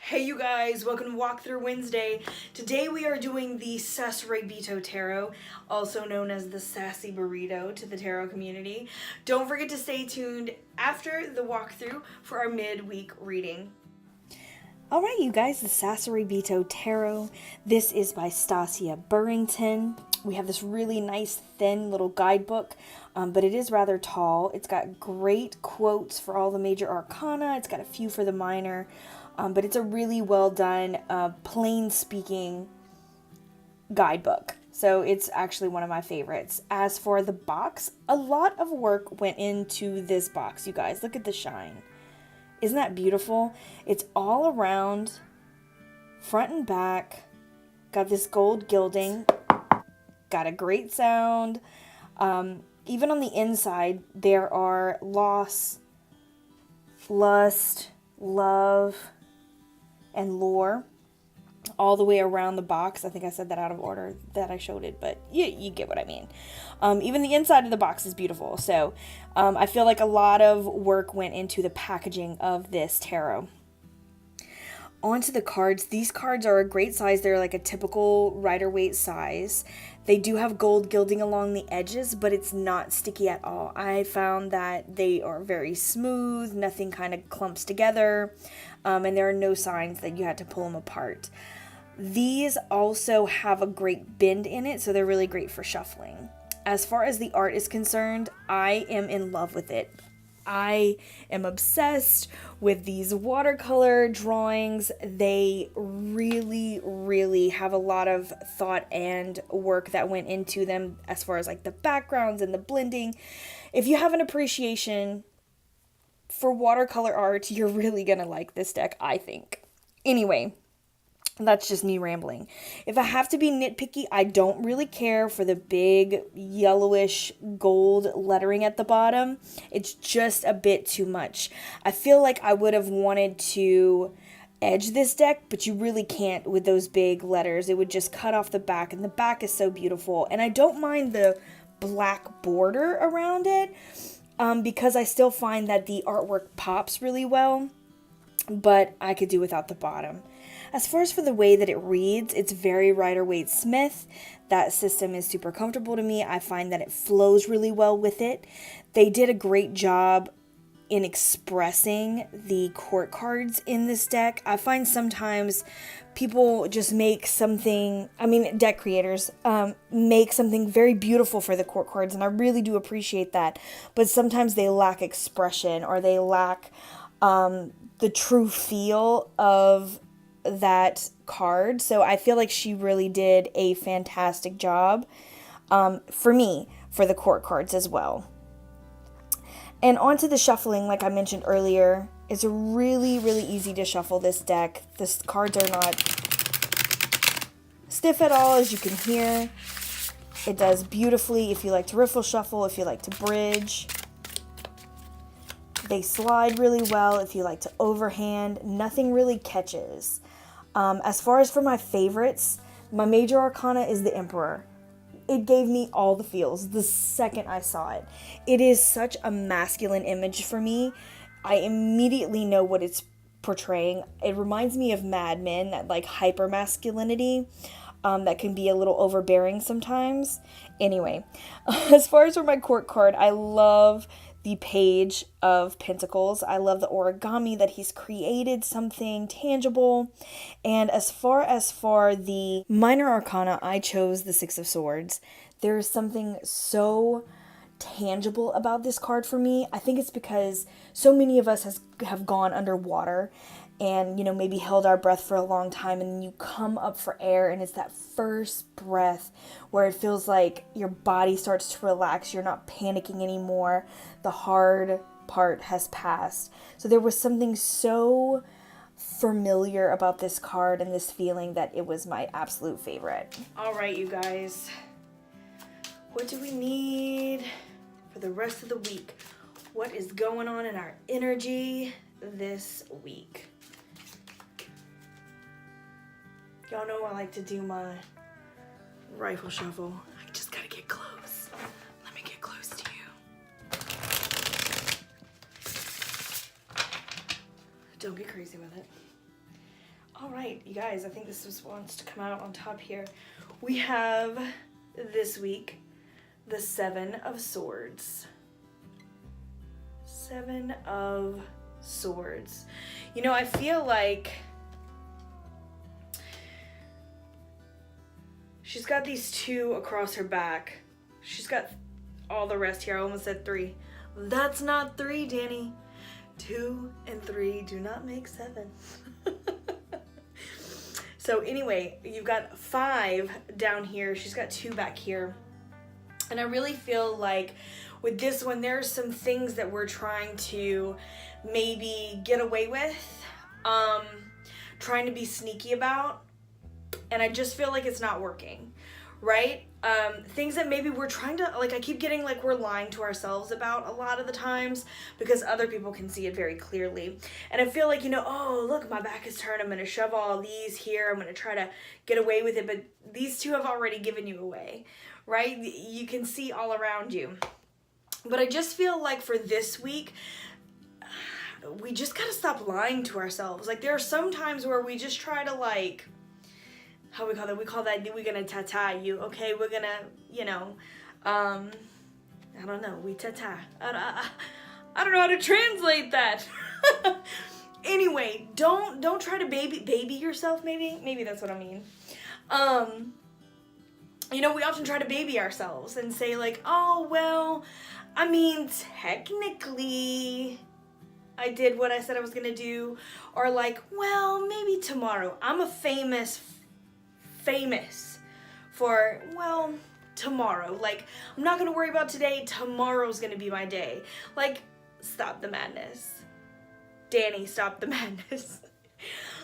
Hey you guys, welcome to Walkthrough Wednesday. Today we are doing the Sasuraibito Tarot, also known as the Sassy Burrito to the tarot community. Don't forget to stay tuned after the walkthrough for our midweek reading. Alright you guys, the Sasuraibito Tarot. This is by Stasia Burrington. We have this really nice thin little guidebook, but it is rather tall. It's got great quotes for all the major arcana. It's got a few for the minor. But it's a really well done, plain speaking guidebook. So it's actually one of my favorites. As for the box, a lot of work went into this box, you guys. Look at the shine. Isn't that beautiful? It's all around, front and back. Got this gold gilding. Got a great sound. Even on the inside, there are loss, lust, love, and lore all the way around the box. I think I said that out of order that I showed it, but you get what I mean. Even the inside of the box is beautiful. So I feel like a lot of work went into the packaging of this tarot. Onto the cards. These cards are a great size. They're like a typical Rider-Waite size. They do have gold gilding along the edges, but it's not sticky at all. I found that they are very smooth. Nothing kind of clumps together. And there are no signs that you had to pull them apart. These also have a great bend in it, so they're really great for shuffling. As far as the art is concerned, I am in love with it. I am obsessed with these watercolor drawings. They really, really have a lot of thought and work that went into them as far as like the backgrounds and the blending. If you have an appreciation for watercolor art, you're really gonna like this deck, I think. Anyway, that's just me rambling. If I have to be nitpicky, I don't really care for the big yellowish gold lettering at the bottom. It's just a bit too much. I feel like I would have wanted to edge this deck, but you really can't with those big letters. It would just cut off the back, and the back is so beautiful. And I don't mind the black border around it, because I still find that the artwork pops really well, but I could do without the bottom. As far as for the way that it reads, it's very Rider-Waite Smith. That system is super comfortable to me. I find that it flows really well with it. They did a great job in expressing the court cards in this deck. I find sometimes people just make something, deck creators make something very beautiful for the court cards, and I really do appreciate that. But sometimes they lack expression, or they lack the true feel of that card. So I feel like she really did a fantastic job for me, for the court cards as well. And onto the shuffling, like I mentioned earlier, it's really, really easy to shuffle this deck. The cards are not stiff at all, as you can hear. It does beautifully if you like to riffle shuffle, if you like to bridge. They slide really well if you like to overhand. Nothing really catches. As far as for my favorites, my major arcana is the Emperor. It gave me all the feels the second I saw it. It is such a masculine image for me. I immediately know what it's portraying. It reminds me of Mad Men, that like hyper masculinity that can be a little overbearing sometimes. Anyway, as far as for my court card, I love the Page of Pentacles. I love the origami that he's created something tangible. And as far as for the minor arcana, I chose the Six of Swords. There is something so tangible about this card for me. I think it's because so many of us have gone underwater and, maybe held our breath for a long time, and then you come up for air, and it's that first breath where it feels like your body starts to relax. You're not panicking anymore. The hard part has passed. So there was something so familiar about this card and this feeling that it was my absolute favorite. All right, you guys. What do we need for the rest of the week? What is going on in our energy this week? Y'all know I like to do my rifle shuffle. I just gotta get close. Let me get close to you. Don't get crazy with it. right, you guys, I think this wants to come out on top here. We have, this week, the 7 of Swords. 7 of Swords. You know, I feel like she's got these 2 across her back. She's got all the rest here. I almost said 3. That's not 3, Danny. 2 and 3 do not make 7. So anyway, you've got 5 down here. She's got 2 back here. And I really feel like with this one, there's some things that we're trying to maybe get away with, trying to be sneaky about, and I just feel like it's not working, right? Things that maybe we're trying to, like, I keep getting like we're lying to ourselves about a lot of the times because other people can see it very clearly. And I feel like, you know, oh, look, my back is turned. I'm going to shove all these here. I'm going to try to get away with it. But these 2 have already given you away, right? You can see all around you. But I just feel like for this week, we just got to stop lying to ourselves. Like, there are some times where we just try to, like, how we call that? We call that, we're gonna ta-ta you, okay? We're gonna, you know, I don't know, we ta-ta. I don't know how to translate that. Anyway, don't try to baby yourself, maybe that's what I mean. You know, we often try to baby ourselves and say like, oh, well, I mean, technically, I did what I said I was gonna do. Or like, well, maybe tomorrow. I'm a famous for, well, tomorrow. Like, I'm not gonna worry about today. Tomorrow's gonna be my day. Like, stop the madness. Danny, stop the madness.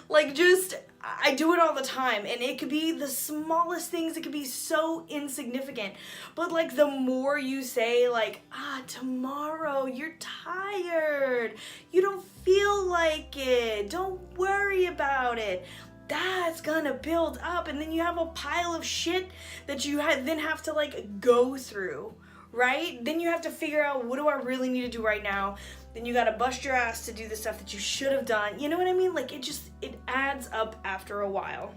Like, just, I do it all the time, and it could be the smallest things. It could be so insignificant, but like the more you say like, tomorrow, you're tired, you don't feel like it, don't worry about it, that's gonna build up, and then you have a pile of shit that you then have to like go through, right? Then you have to figure out, what do I really need to do right now? Then you gotta bust your ass to do the stuff that you should have done. You know what I mean? Like, it adds up after a while.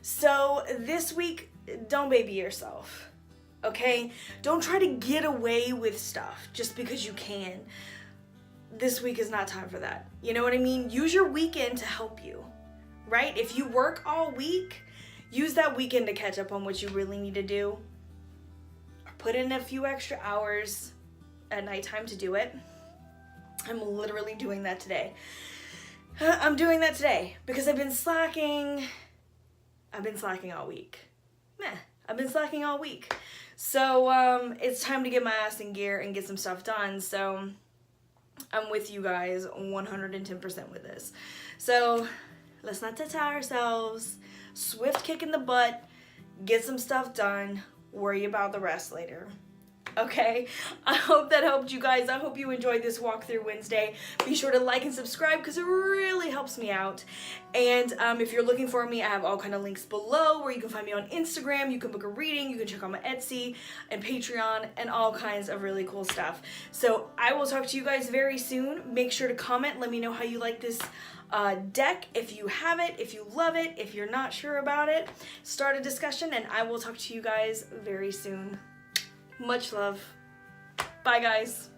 So this week, don't baby yourself, okay? Don't try to get away with stuff just because you can. This week is not time for that. You know what I mean? Use your weekend to help you, right? If you work all week, use that weekend to catch up on what you really need to do. Or put in a few extra hours at nighttime to do it. I'm literally doing that today. I'm doing that today because I've been slacking all week. I've been slacking all week. So it's time to get my ass in gear and get some stuff done. So I'm with you guys 110% with this. So let's not tire ourselves. Swift kick in the butt. Get some stuff done. Worry about the rest later. Okay, I hope that helped you guys. I hope you enjoyed this walkthrough Wednesday. Be sure to like and subscribe because it really helps me out. And if you're looking for me, I have all kind of links below where you can find me on Instagram. You can book a reading. You can check out my Etsy and Patreon and all kinds of really cool stuff. So I will talk to you guys very soon. Make sure to comment. Let me know how you like this deck, if you have it, if you love it, if you're not sure about it. Start a discussion, and I will talk to you guys very soon. Much love. Bye, guys.